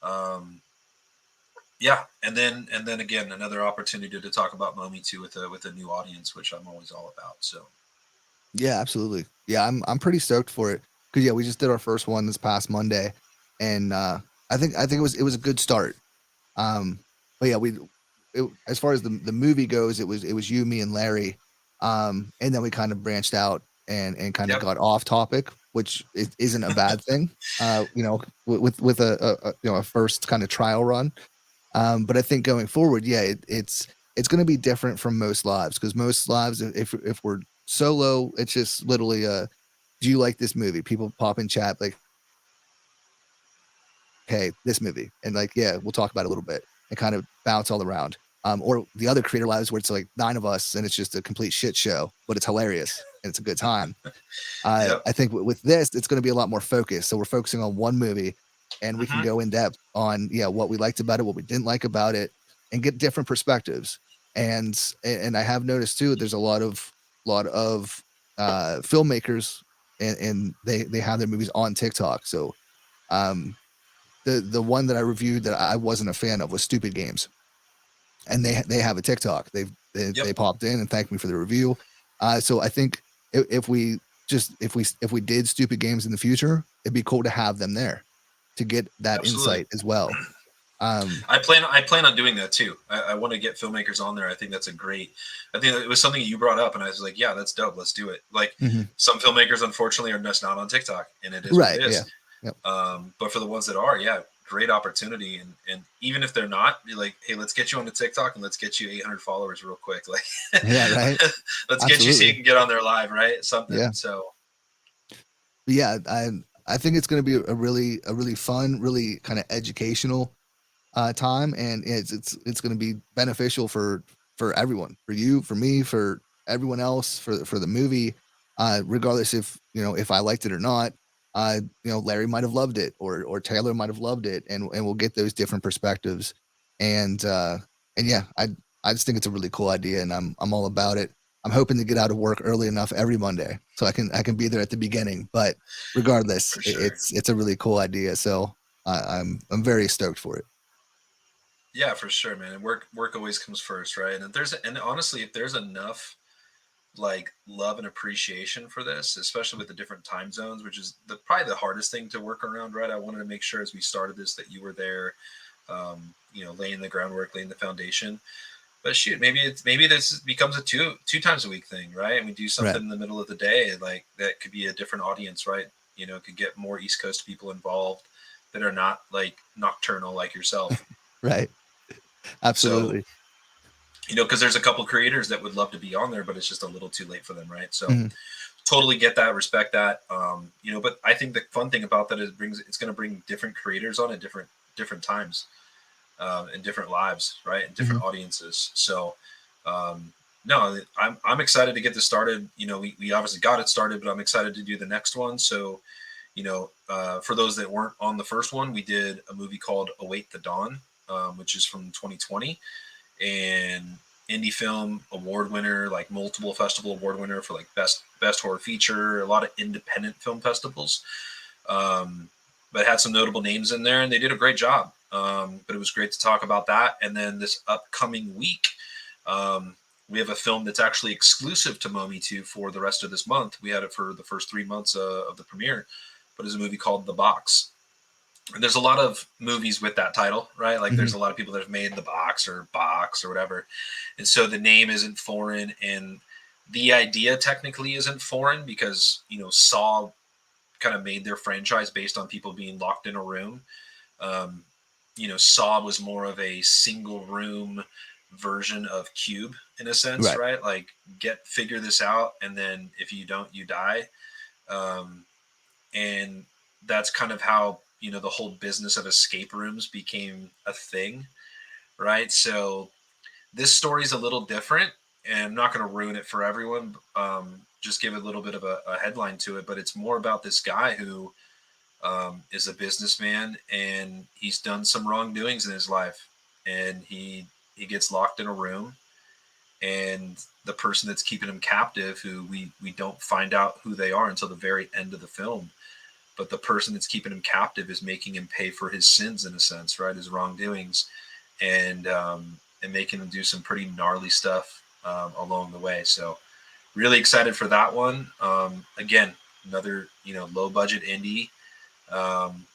Um, yeah, and then again, another opportunity to talk about Mometu with a new audience, which I'm always all about. So Yeah. Absolutely. Yeah. I'm pretty stoked for it because yeah, we just did our first one this past Monday, and I think it was a good start. Um, but yeah, as far as the movie goes, it was you, me, and Larry, and then we kind of branched out and kind of yep, got off topic, which isn't a bad thing. With a first kind of trial run. But I think going forward, yeah, it's going to be different from most lives because most lives, if we're Solo, it's just literally do you like this movie? People pop in chat like, hey, this movie, and like, yeah, we'll talk about it a little bit and kind of bounce all around. Or the other creator lives where it's like 9 of us and it's just a complete shit show, but it's hilarious and it's a good time. Yep. I think with this, it's going to be a lot more focused. So we're focusing on one movie, and we can Hmm. go in depth on what we liked about it, what we didn't like about it, and get different perspectives. And I have noticed too, there's a lot of filmmakers, and they have their movies on TikTok. So um, the one that I reviewed that I wasn't a fan of was Stupid Games, and they have a TikTok. They Yep. popped in and thanked me for the review. So I think if we if we did Stupid Games in the future, it'd be cool to have them there to get that Absolutely. insight as well. Um, I plan on doing that too. I want to get filmmakers on there. I think that's a great. I think it was something you brought up, and I was like, yeah, that's dope. Let's do it. Like mhm. some filmmakers, unfortunately, are just not on TikTok, and it is what Right. it Yeah. is. Yep. But for the ones that are, yeah, great opportunity. And even if they're not, be like, hey, let's get you on the TikTok and let's get you 800 followers real quick. Like, Yeah. Right. let's get you so you Absolutely. can get on there live, right? Something. Yeah. So But yeah. I think it's going to be a really fun, really kind of educational time, and it's going to be beneficial for everyone, for you, for me, for everyone else, for the movie, regardless if I liked it or not. Larry might have loved it, or Taylor might have loved it, and we'll get those different perspectives, and yeah, I just think it's a really cool idea, and I'm all about it. I'm hoping to get out of work early enough every Monday so I can be there at the beginning, but regardless, for sure. it's a really cool idea, so I'm very stoked for it. Yeah, for sure, man. And work always comes first, right? And honestly, if there's enough like love and appreciation for this, especially with the different time zones, which is probably the hardest thing to work around, right? I wanted to make sure as we started this that you were there, laying the groundwork, laying the foundation. But shoot, maybe this becomes a two times a week thing, right? And we do Right. something in the middle of the day, like that could be a different audience, right? Could get more East Coast people involved that are not like nocturnal like yourself. Right. So Absolutely. because there's a couple creators that would love to be on there, but it's just a little too late for them, right? So Mhm. totally get that, respect that. But I think the fun thing about that is it's going to bring different creators on at different times, in different lives, right, and different Mhm. audiences. So, no, I'm excited to get this started. We obviously got it started, but I'm excited to do the next one. So, for those that weren't on the first one, we did a movie called Await the Dawn, which is from 2020, and indie film award winner, like multiple festival award winner for like best horror feature, a lot of independent film festivals. Um, but had some notable names in there, and they did a great job. But it was great to talk about that. And then this upcoming week, we have a film that's actually exclusive to Mometu for the rest of this month. We had it for the first 3 months of the premiere, but it's a movie called The Box. And there's a lot of movies with that title, right? Like Mhm. there's a lot of people that have made The Box or Box or whatever. And so the name isn't foreign, and the idea technically isn't foreign because, Saw kind of made their franchise based on people being locked in a room. Um, Saw was more of a single room version of Cube in a sense, Right. right? Like figure this out, and then if you don't, you die. Um, and that's kind of how the whole business of escape rooms became a thing, right? So this story is a little different, and I'm not going to ruin it for everyone. Just give a little bit of a headline to it, but it's more about this guy who is a businessman, and he's done some wrongdoings in his life, and he gets locked in a room, and the person that's keeping him captive, who we don't find out who they are until the very end of the film, but the person that's keeping him captive is making him pay for his sins in a sense, right? His wrongdoings, and making him do some pretty gnarly stuff along the way. So really excited for that one. Again, another low budget indie,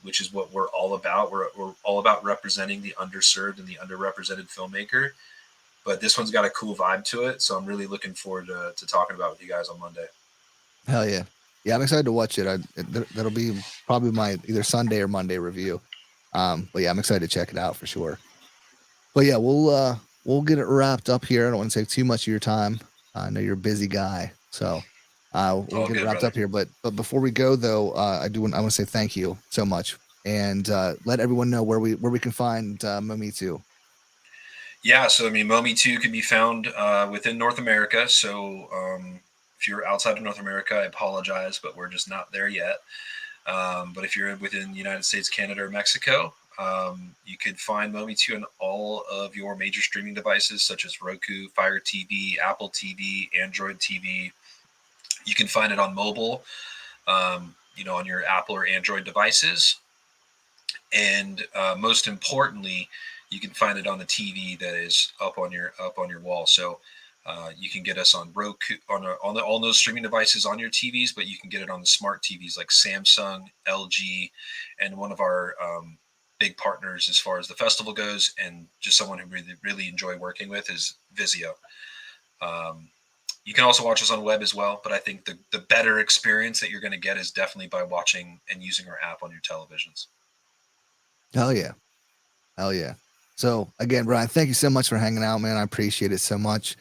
which is what we're all about. We're all about representing the underserved and the underrepresented filmmaker. But this one's got a cool vibe to it, so I'm really looking forward to talking about it with you guys on Monday. Hell yeah. Yeah, I'm excited to watch it. That'll be probably my either Sunday or Monday review. But yeah, I'm excited to check it out for sure. But yeah, we'll get it wrapped up here. I don't want to take too much of your time. I know you're a busy guy, So we'll All get it good, wrapped brother. up here. But before we go though, I want to say thank you so much, and let everyone know where we can find Mometu. Yeah, so I mean, Mometu can be found within North America. So if you're outside of North America, I apologize, but we're just not there yet. But if you're within the United States, Canada, or Mexico, you could find Mometu on all of your major streaming devices, such as Roku, Fire TV, Apple TV, Android TV. You can find it on mobile, on your Apple or Android devices, and most importantly, you can find it on the TV that is up on your wall. So you can get us on Roku, on all those streaming devices on your TVs, but you can get it on the smart TVs like Samsung, LG, and one of our big partners as far as the festival goes, and just someone who really really enjoy working with is Vizio. Um, you can also watch us on web as well, but I think the better experience that you're going to get is definitely by watching and using our app on your televisions. Hell yeah. Hell yeah. So again, Bryan, thank you so much for hanging out, man. I appreciate it so much.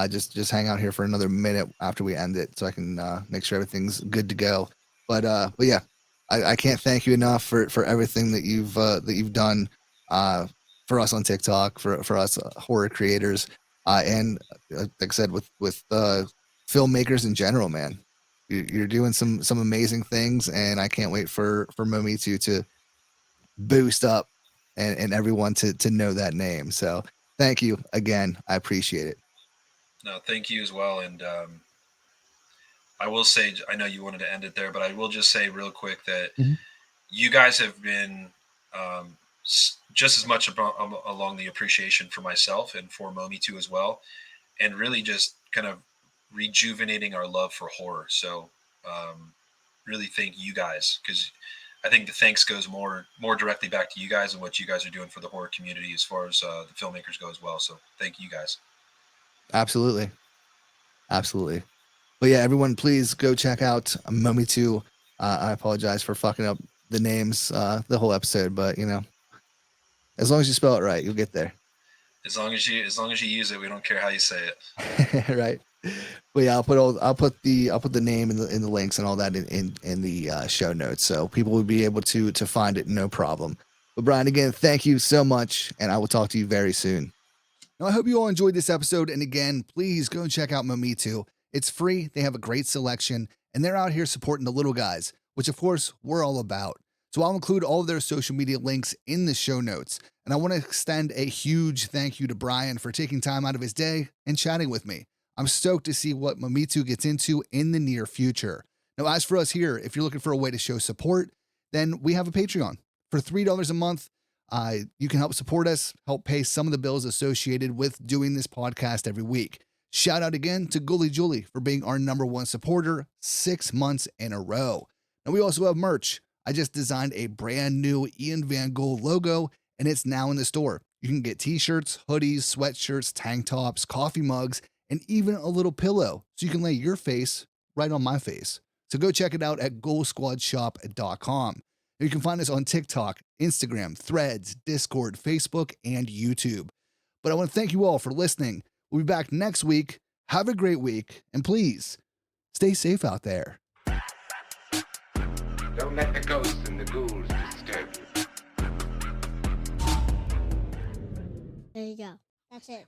Just hang out here for another minute after we end it, so I can make sure everything's good to go. But yeah, I can't thank you enough for everything that you've done for us on TikTok, for us horror creators, and like I said, with filmmakers in general, man. You're doing some amazing things, and I can't wait for Mometu to boost up and everyone to know that name. So thank you again. I appreciate it. No, thank you as well. And I will say, I know you wanted to end it there, but I will just say real quick that Mhm. you guys have been just as much along the appreciation for myself and for Momi too as well, and really just kind of rejuvenating our love for horror. So really thank you guys, because I think the thanks goes more directly back to you guys and what you guys are doing for the horror community as far as the filmmakers go as well. So thank you guys. Absolutely. Absolutely. But yeah, everyone, please go check out Mummy 2. I apologize for fucking up the names the whole episode, but as long as you spell it right, you'll get there. As long as you use it, we don't care how you say it. Right. But yeah, I'll put the name in the links and all that in the show notes, so people will be able to find it, no problem. But Bryan, again, thank you so much, and I will talk to you very soon. Now, I hope you all enjoyed this episode, and again, please go and check out Mometu. It's free, they have a great selection, and they're out here supporting the little guys, which of course we're all about. So I'll include all of their social media links in the show notes, and I want to extend a huge thank you to Bryan for taking time out of his day and chatting with me. I'm stoked to see what Mometu gets into in the near future. Now, as for us here, if you're looking for a way to show support, then we have a Patreon. For $3 a month, you can help support us, help pay some of the bills associated with doing this podcast every week. Shout out again to Gully Julie for being our #1 supporter 6 months in a row. And we also have merch. I just designed a brand new Ian Van Gogh logo, and it's now in the store. You can get t-shirts, hoodies, sweatshirts, tank tops, coffee mugs, and even a little pillow so you can lay your face right on my face. So go check it out at goalsquadshop.com. You can find us on TikTok, Instagram, Threads, Discord, Facebook, and YouTube. But I want to thank you all for listening. We'll be back next week. Have a great week, and please stay safe out there. Don't let the ghosts and the ghouls disturb you. There you go. That's it.